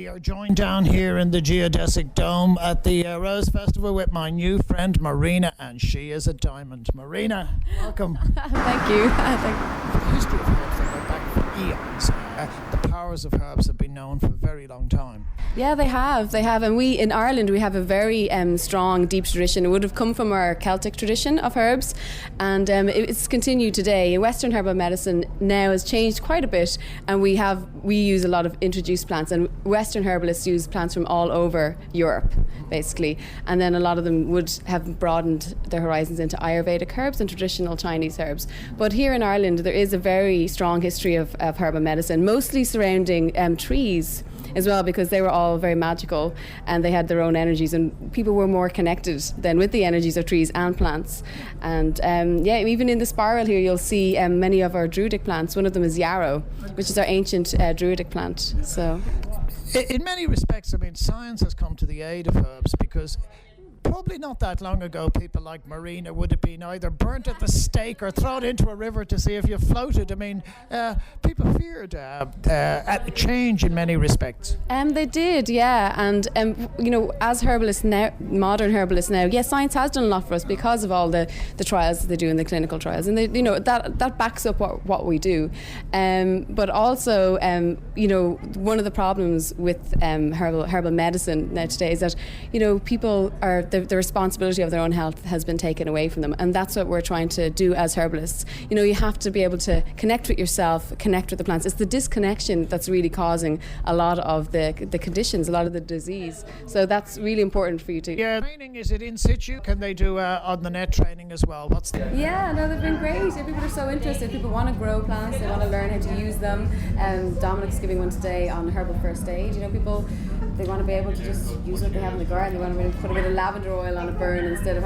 We are joined down here in the Geodesic Dome at the Rose Festival with my new friend Marina, and she is a diamond. Marina, welcome. Thank you. The history of herbs that go back for eons. The powers of herbs have been known for a very long time. Yeah, they have, and we in Ireland we have a very strong, deep tradition. It would have come from our Celtic tradition of herbs, and it's continued today. Western herbal medicine now has changed quite a bit, and we use a lot of introduced plants, and Western herbalists use plants from all over Europe, basically, and then a lot of them would have broadened their horizons into Ayurvedic herbs and traditional Chinese herbs. But here in Ireland, there is a very strong history of herbal medicine, mostly surrounding trees as well, because they were all very magical and they had their own energies, and people were more connected then with the energies of trees and plants. And even in the spiral here you'll see many of our druidic plants. One of them is yarrow, which is our ancient druidic plant. So in many respects, I mean, science has come to the aid of herbs, because probably not that long ago, people like Marina would have been either burnt at the stake or thrown into a river to see if you floated. I mean, people feared change in many respects. They did, yeah. And as herbalists now, modern herbalists now, yes, science has done a lot for us because of all the trials that they do in the clinical trials, and that backs up what we do. But also, one of the problems with herbal medicine now today is that people are the responsibility of their own health has been taken away from them, and that's what we're trying to do as herbalists. You have to be able to connect with yourself, connect with the plants. It's the disconnection that's really causing a lot of the conditions, a lot of the disease. So that's really important for you to. Yeah, training, is it in situ? Can they do on the net training as well? Yeah, no, they've been great. People are so interested. People want to grow plants. They want to learn how to use them. Dominic's giving one today on herbal first aid. People, they want to be able to just use what they have in the garden. They want to put a bit of lavender oil on a burn instead of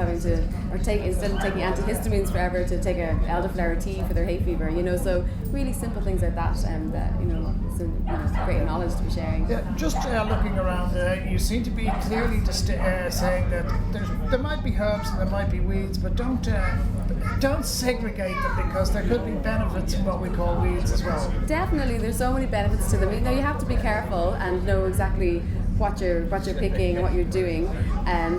taking antihistamines forever to take a elderflower tea for their hay fever. So really simple things like that, and it's great knowledge to be sharing. Yeah, just looking around, you seem to be clearly saying that there might be herbs and there might be weeds, but don't segregate them, because there could be benefits in what we call weeds as well. Definitely, there's so many benefits to them. You have to be careful and know exactly what you're picking and what you're doing.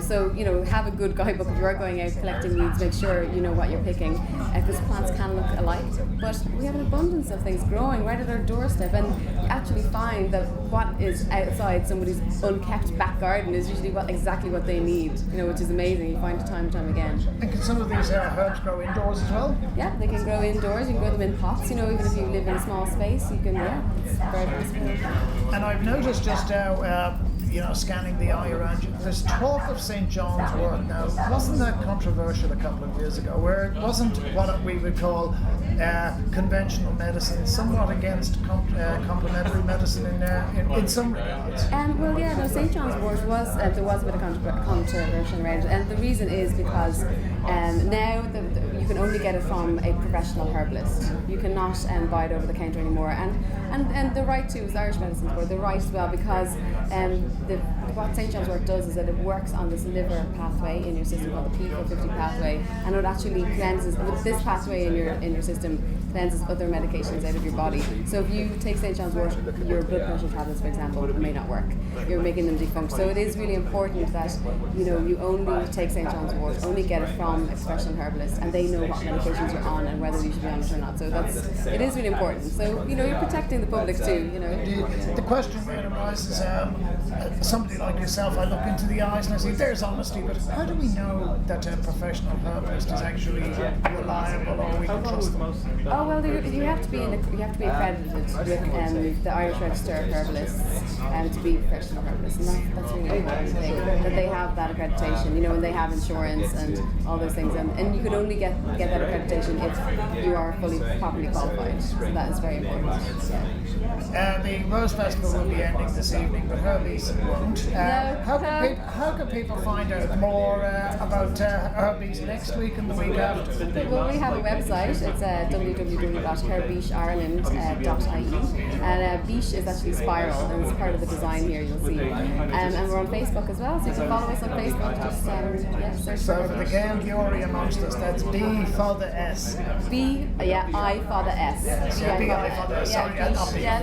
So have a good guidebook. If you are going out collecting weeds, make sure you know what you're picking, because plants can look alike, but we have an abundance of things growing right at our doorstep, and you actually find that what is outside somebody's unkept back garden is usually exactly what they need, which is amazing. You find it time and time again. And can some of these herbs grow indoors as well? Yeah, they can grow indoors. You can grow them in pots, even if you live in a small space, you can, it's very possible. And I've noticed just now, scanning the eye around you, there's talk of St. John's wort now. Wasn't that controversial a couple of years ago, where it wasn't what we would call conventional medicine, somewhat against complementary medicine in some regards? St. John's wort was, there was a bit of controversy around it, and the reason is because now you can only get it from a professional herbalist. You cannot buy it over the counter anymore, and the right to, as Irish medicines were, the right as well, because what St. John's wort does is that it works on this liver pathway in your system called the P450 pathway, and it actually cleanses, with this pathway in your system, cleanses other medications out of your body. So if you take St. John's wort, your blood pressure tablets, for example, may not work. You're making them defunct. So it is really important that you only take St. John's wort, only get it from a professional herbalist, and they know what medications you're on and whether you should be on it or not. So it is really important. So you're protecting the public too. The question then arises, somebody like yourself, I look into the eyes and I see there's honesty, but how do we know that a professional herbalist is actually reliable, or we can trust them? Oh well, you have to be accredited with the Irish Register of Herbalists to be professional herbalists, and that's really important thing, that they have that accreditation, and they have insurance and all those things, and you can only get that accreditation if you are properly qualified. So that is very important. Yeah. The Rose Festival will be ending this evening, but Herbalist won't. How can people find out more about Herbalist next week and the week after? Well, we have a website. It's www.herbalishireland.ie, and Bish is actually spiral, and it's part of the design here, you'll see. And we're on Facebook as well, so you can follow us on Facebook. Just search so for the Gael Giori amongst us, that's B for the S. I for the S. B I for the S. Sorry, not B. Yeah,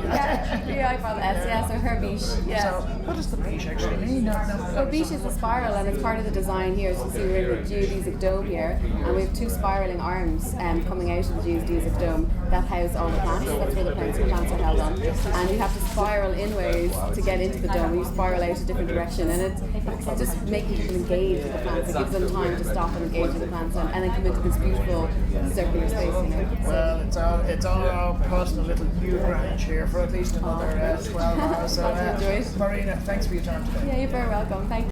Yeah, I call it S, yeah, so herbiche. Yeah. So what does the beige actually mean? So beige is a spiral, and it's part of the design here. As you can see, we're in the geodesic dome here, and we have two spiraling arms coming out of the geodesic dome that house all the plants. That's where the plants are held on. And you have to spiral inwards to get into the dome. You spiral out a different direction, and it's just making people engage with the plants. It gives them time to stop and engage with the plants, and then come into this beautiful circular space. You know. Well, it's on our personal little new branch here for at least another 12 hours. So, Enjoy it. Marina, thanks for your time today. Yeah, you're very welcome. Thank you.